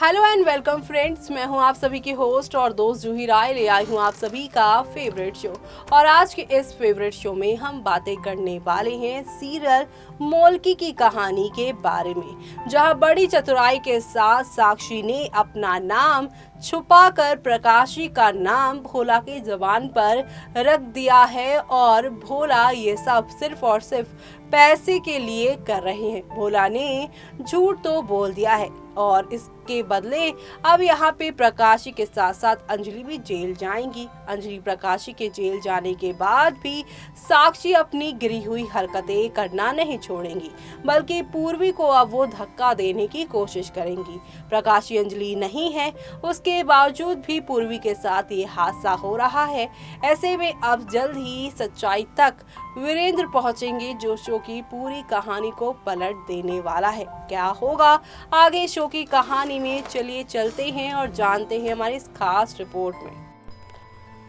Hello and welcome friends, मैं हूं आप सभी की होस्ट और दोस्त जूही राय। ले आई हूं आप सभी का फेवरेट शो। और आज के इस फेवरेट शो में हम बातें करने वाले हैं सीरियल मोल्की की कहानी के बारे में, जहां बड़ी चतुराई के साथ साक्षी ने अपना नाम छुपाकर प्रकाशी का नाम भोला की जबान पर रख दिया है। और भोला ये सब सिर्फ और सिर्फ पैसे के लिए कर रहे हैं। भोला ने झूठ तो बोल दिया है और इसके बदले अब यहाँ पे प्रकाशी के साथ साथ अंजलि भी जेल जाएंगी। अंजलि प्रकाशी के जेल जाने के बाद भी साक्षी अपनी गिरी हुई हरकतें करना नहीं छोड़ेंगी, बल्कि पूर्वी को अब वो धक्का देने की कोशिश करेंगी। प्रकाशी अंजलि नहीं है, उसके बावजूद भी पूर्वी के साथ ये हादसा हो रहा है। ऐसे में अब जल्द ही सच्चाई तक वीरेंद्र पहुंचेंगे, जो शो की पूरी कहानी को पलट देने वाला है। क्या होगा आगे शो की कहानी में, चलिए चलते हैं और जानते हैं हमारी इस खास रिपोर्ट में।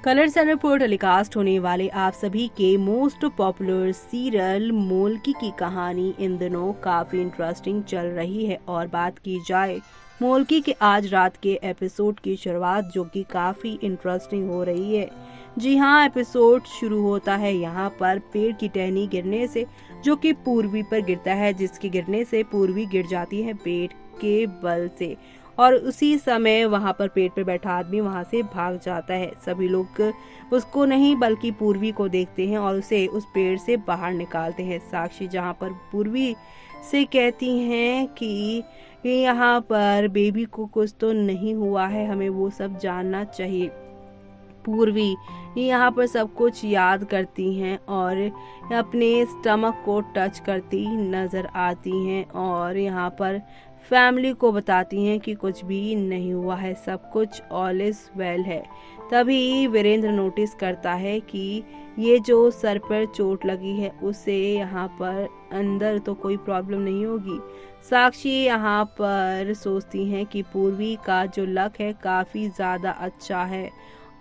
कलर्स एंड पर टेलीकास्ट होने वाले आप सभी के मोस्ट पॉपुलर सीरियल मोल्की की कहानी इन दिनों काफी इंटरेस्टिंग चल रही है। और बात की जाए मोल्की के आज रात के एपिसोड की शुरुआत, जो कि काफी इंटरेस्टिंग हो रही है। जी हाँ, एपिसोड शुरू होता है यहाँ पर पेड़ की टहनी गिरने से, जो कि पूर्वी पर गिरता है, जिसके गिरने से पूर्वी गिर जाती है पेड़ के बल से। और उसी समय वहाँ पर पेड़ पर बैठा आदमी वहाँ से भाग जाता है। सभी लोग उसको नहीं बल्कि पूर्वी को देखते हैं और उसे उस पेड़ से बाहर निकालते हैं। साक्षी जहाँ पर पूर्वी से कहती हैं कि यहाँ पर बेबी को कुछ तो नहीं हुआ है, हमें वो सब जानना चाहिए। पूर्वी यहाँ पर सब कुछ याद करती हैं और अपने स्टमक को टच करती नजर आती हैं और यहाँ पर फैमिली को बताती हैं कि कुछ भी नहीं हुआ है, सब कुछ ऑल इज वेल है। तभी वीरेंद्र नोटिस करता है कि ये जो सर पर चोट लगी है उसे यहाँ पर अंदर तो कोई प्रॉब्लम नहीं होगी। साक्षी यहाँ पर सोचती हैं कि पूर्वी का जो लक है काफ़ी ज़्यादा अच्छा है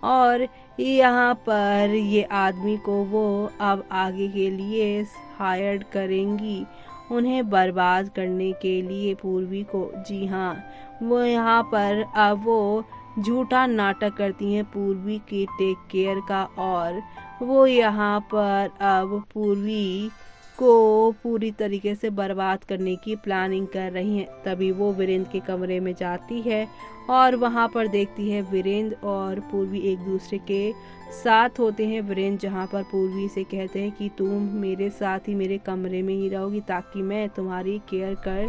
और यहाँ पर ये आदमी को वो अब आगे के लिए हायर करेंगी, उन्हें बर्बाद करने के लिए पूर्वी को। जी हाँ, वो यहाँ पर अब वो झूठा नाटक करती हैं पूर्वी की टेक केयर का और वो यहाँ पर अब पूर्वी को पूरी तरीके से बर्बाद करने की प्लानिंग कर रही हैं। तभी वो वीरेंद्र के कमरे में जाती है और वहाँ पर देखती है वीरेंद्र और पूर्वी एक दूसरे के साथ होते हैं। वीरेंद्र जहाँ पर पूर्वी से कहते हैं कि तुम मेरे साथ ही मेरे कमरे में ही रहोगी ताकि मैं तुम्हारी केयर कर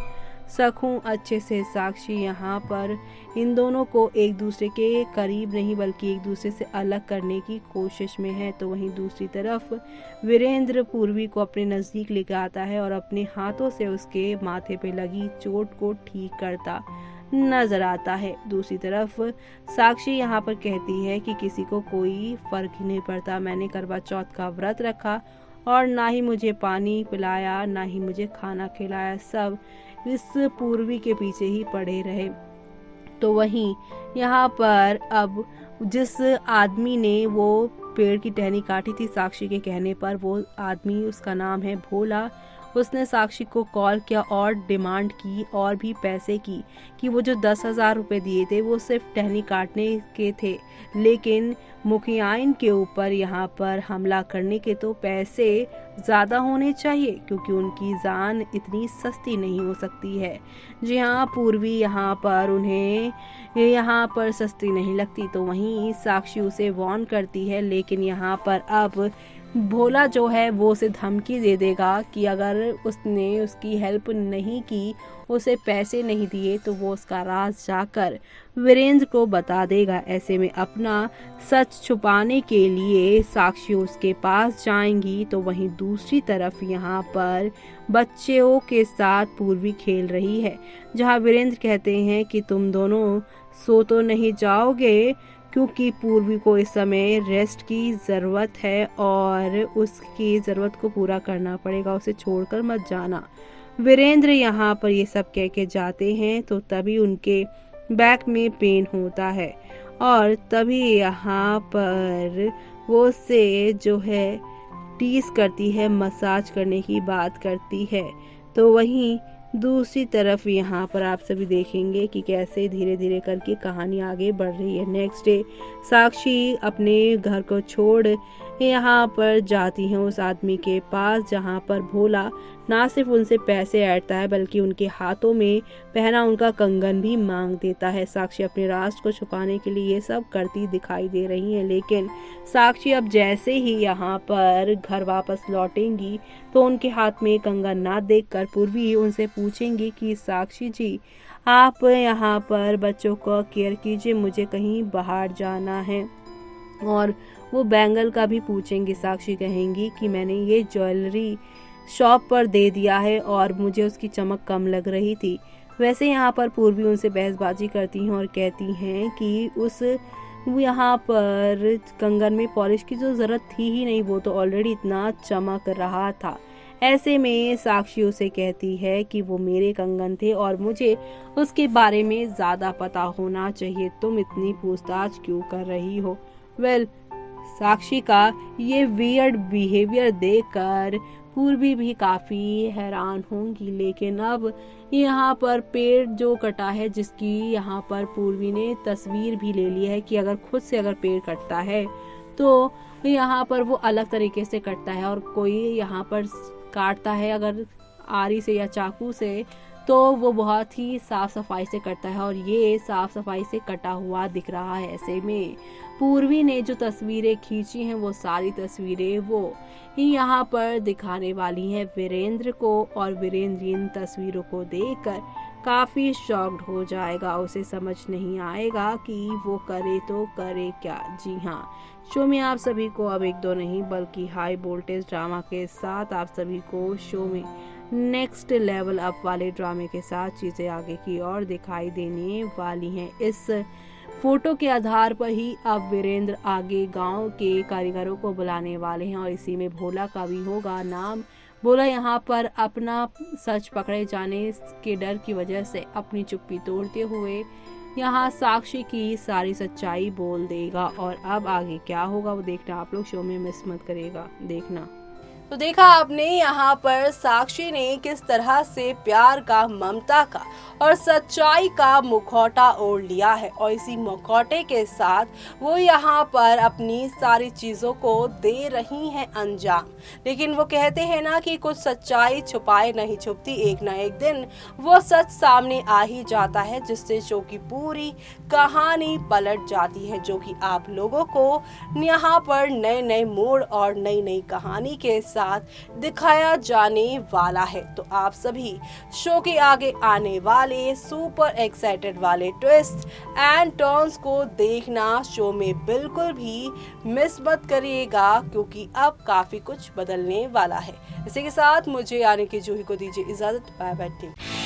सकूं अच्छे से। साक्षी यहाँ पर इन दोनों को एक दूसरे के करीब नहीं बल्कि एक दूसरे से अलग करने की कोशिश में है। तो वहीं दूसरी तरफ वीरेंद्र पूर्वी को अपने नज़दीक लेकर आता है और अपने हाथों से उसके माथे पे लगी चोट को ठीक करता नजर आता है। दूसरी तरफ साक्षी यहाँ पर कहती है कि किसी को कोई फर्क ही नहीं पड़ता, मैंने करवा चौथ का व्रत रखा और ना ही मुझे पानी पिलाया ना ही मुझे खाना खिलाया, सब इस पूर्वी के पीछे ही पड़े रहे। तो वहीं यहाँ पर अब जिस आदमी ने वो पेड़ की टहनी काटी थी साक्षी के कहने पर, वो आदमी उसका नाम है भोला, उसने साक्षी को कॉल किया और डिमांड की और भी पैसे की कि वो जो 10,000 रुपये दिए थे वो सिर्फ टहनी काटने के थे, लेकिन मुखियाइन के ऊपर यहाँ पर हमला करने के तो पैसे ज़्यादा होने चाहिए क्योंकि उनकी जान इतनी सस्ती नहीं हो सकती है। जी हाँ, पूर्वी यहाँ पर उन्हें यहाँ पर सस्ती नहीं लगती। तो वहीं साक्षी उसे वार्न करती है, लेकिन यहाँ पर अब भोला जो है वो उसे धमकी दे देगा कि अगर उसने उसकी हेल्प नहीं की, उसे पैसे नहीं दिए, तो वो उसका राज जाकर वीरेंद्र को बता देगा। ऐसे में अपना सच छुपाने के लिए साक्षी उसके पास जाएंगी। तो वहीं दूसरी तरफ यहाँ पर बच्चों के साथ पूर्वी खेल रही है, जहाँ वीरेंद्र कहते हैं कि तुम दोनों सो तो नहीं जाओगे क्योंकि पूर्वी को इस समय रेस्ट की ज़रूरत है और उसकी ज़रूरत को पूरा करना पड़ेगा, उसे छोड़कर मत जाना। वीरेंद्र यहाँ पर ये सब कह के जाते हैं तो तभी उनके बैक में पेन होता है और तभी यहाँ पर वो से जो है टीज करती है, मसाज करने की बात करती है। तो वहीं दूसरी तरफ यहाँ पर आप सभी देखेंगे कि कैसे धीरे धीरे करके कहानी आगे बढ़ रही है। नेक्स्ट डे साक्षी अपने घर को छोड़ यहाँ पर जाती हैं उस आदमी के पास, जहाँ पर भोला ना सिर्फ उनसे पैसे ऐंठता है बल्कि उनके हाथों में पहना उनका कंगन भी मांग देता है। साक्षी अपने राज को छुपाने के लिए ये सब करती दिखाई दे रही है, लेकिन साक्षी अब जैसे ही यहाँ पर घर वापस लौटेंगी तो उनके हाथ में कंगन ना देखकर पूर्वी उनसे पूछेंगी कि साक्षी जी, आप यहाँ पर बच्चों को केयर कीजिए, मुझे कहीं बाहर जाना है। और वो बैंगल का भी पूछेंगी। साक्षी कहेंगी कि मैंने ये ज्वेलरी शॉप पर दे दिया है और मुझे उसकी चमक कम लग रही थी। वैसे यहाँ पर पूर्वी उनसे बहसबाजी करती हैं और कहती हैं कि उस यहाँ पर कंगन में पॉलिश की जो ज़रूरत थी ही नहीं, वो तो ऑलरेडी इतना चमक रहा था। ऐसे में साक्षी उसे कहती है कि वो मेरे कंगन थे और मुझे उसके बारे में ज़्यादा पता होना चाहिए, तुम इतनी पूछताछ क्यों कर रही हो। वेल, साक्षी का ये वियर्ड बिहेवियर देखकर पूर्वी भी काफ़ी हैरान होंगी, लेकिन अब यहाँ पर पेड़ जो कटा है, जिसकी यहाँ पर पूर्वी ने तस्वीर भी ले ली है कि अगर खुद से अगर पेड़ कटता है तो यहाँ पर वो अलग तरीके से कटता है, और कोई यहाँ पर काटता है अगर आरी से या चाकू से तो वो बहुत ही साफ सफाई से कटता है, और ये साफ सफाई से कटा हुआ दिख रहा है। ऐसे में पूर्वी ने जो तस्वीरें खींची हैं वो सारी तस्वीरें वो यहाँ पर दिखाने वाली हैं वीरेंद्र को, और वीरेंद्र इन तस्वीरों को देखकर काफ़ी शॉक्ड हो जाएगा। उसे समझ नहीं आएगा कि वो करे तो करे क्या। जी हाँ, शो में आप सभी को अब एक दो नहीं बल्कि हाई वोल्टेज ड्रामा के साथ आप सभी को शो में नेक्स्ट लेवल अप वाले ड्रामे के साथ चीज़ें आगे की ओर दिखाई देने वाली हैं। इस फोटो के आधार पर ही अब वीरेंद्र आगे गांव के कारीगरों को बुलाने वाले हैं, और इसी में भोला का भी होगा नाम। भोला यहाँ पर अपना सच पकड़े जाने के डर की वजह से अपनी चुप्पी तोड़ते हुए यहाँ साक्षी की सारी सच्चाई बोल देगा, और अब आगे क्या होगा वो देखना आप लोग शो में मिस मत करेगा देखना। तो देखा आपने यहाँ पर साक्षी ने किस तरह से प्यार का, ममता का और सच्चाई का मुखौटा ओढ़ लिया है, और इसी मुखौटे के साथ वो यहाँ पर अपनी सारी चीज़ों को दे रही हैं अंजाम। लेकिन वो कहते हैं ना कि कुछ सच्चाई छुपाए नहीं छुपती, एक ना एक दिन वो सच सामने आ ही जाता है, जिससे शो की पूरी कहानी पलट जाती है, जो कि आप लोगों को यहाँ पर नए नए मोड़ और नई नई कहानी के साथ दिखाया जाने वाला है। तो आप सभी शो के आगे आने वाले सुपर एक्साइटेड वाले ट्विस्ट एंड टर्न्स को देखना शो में बिल्कुल भी मिस मत करिएगा, क्योंकि अब काफी कुछ बदलने वाला है। इसी के साथ मुझे यानी कि जूही को दीजिए इजाजत। Bye bye.